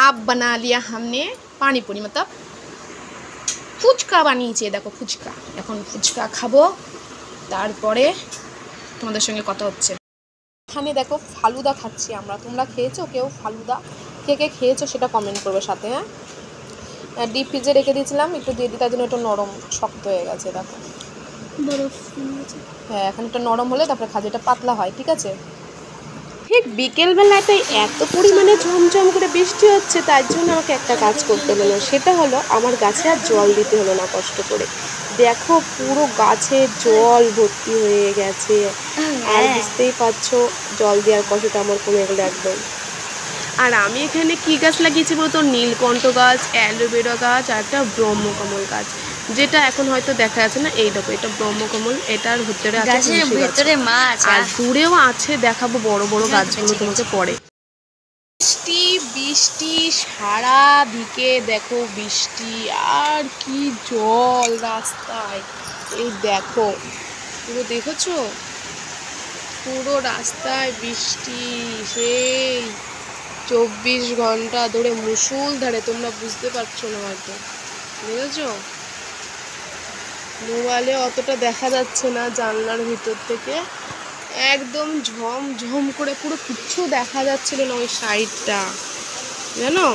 अब बना लिया हमने पानी पूरी मतलब ফুচকা বানিয়েছে দেখো ফুচকা এখন ফুচকা খাবো তারপরে তোমাদের সঙ্গে কথা হচ্ছে এখানে দেখো ফালুদা খাচ্ছি আমরা তোমরা খেয়েছো কেউ ফালুদা কে কে খেয়েছো সেটা কমেন্ট করবে সাথে হ্যাঁ ডিপ ফ্রিজে রেখে দিয়েছিলাম একটু দিয়ে দিই তার জন্য একটু নরম শক্ত হয়ে গেছে দেখো বরফ হ্যাঁ এখন একটু নরম হলে তারপরে খাজেটা পাতলা হয় ঠিক আছে ঠিক বিকেলবেলাটাই এত পরিমাণে ঝমঝম করে বৃষ্টি হচ্ছে তার জন্য আমাকে একটা কাজ করতে হলো সেটা হলো আমার গাছে আর জল দিতে হলো না কষ্ট করে দেখো পুরো গাছে জল ভর্তি হয়ে গেছে আর বুঝতেই পারছো জল দেওয়ার কষ্টটা আমার কমে গেলো একদম আর আমি এখানে কি গাছ লাগিয়েছি বলতো নীলকণ্ঠ গাছ অ্যালোভেরা গাছ আর একটা ব্রহ্মকমল গাছ যেটা এখন হয়তো দেখা যাচ্ছে না এই দেখো এটা ব্রহ্মকমল এটার ভিতরে আছে ভিতরে মাছ আর দূরেও আছে দেখাবো বড় বড় গাছগুলো তোমাকে পরে বৃষ্টি বৃষ্টি সারা দিকে দেখো বৃষ্টি আর কি জল রাস্তায় এই দেখো পুরো দেখেছো পুরো রাস্তায় বৃষ্টি সেই 24 ঘন্টা ধরে মুষলধারে তোমরা বুঝতে পারছো না হয়তো বুঝেছো মোবাইলে অতটা দেখা যাচ্ছে না জানলার ভিতর থেকে একদম ঝমঝম করে পুরো কিচ্ছু দেখা যাচ্ছিল না ওই সাইডটা জানো।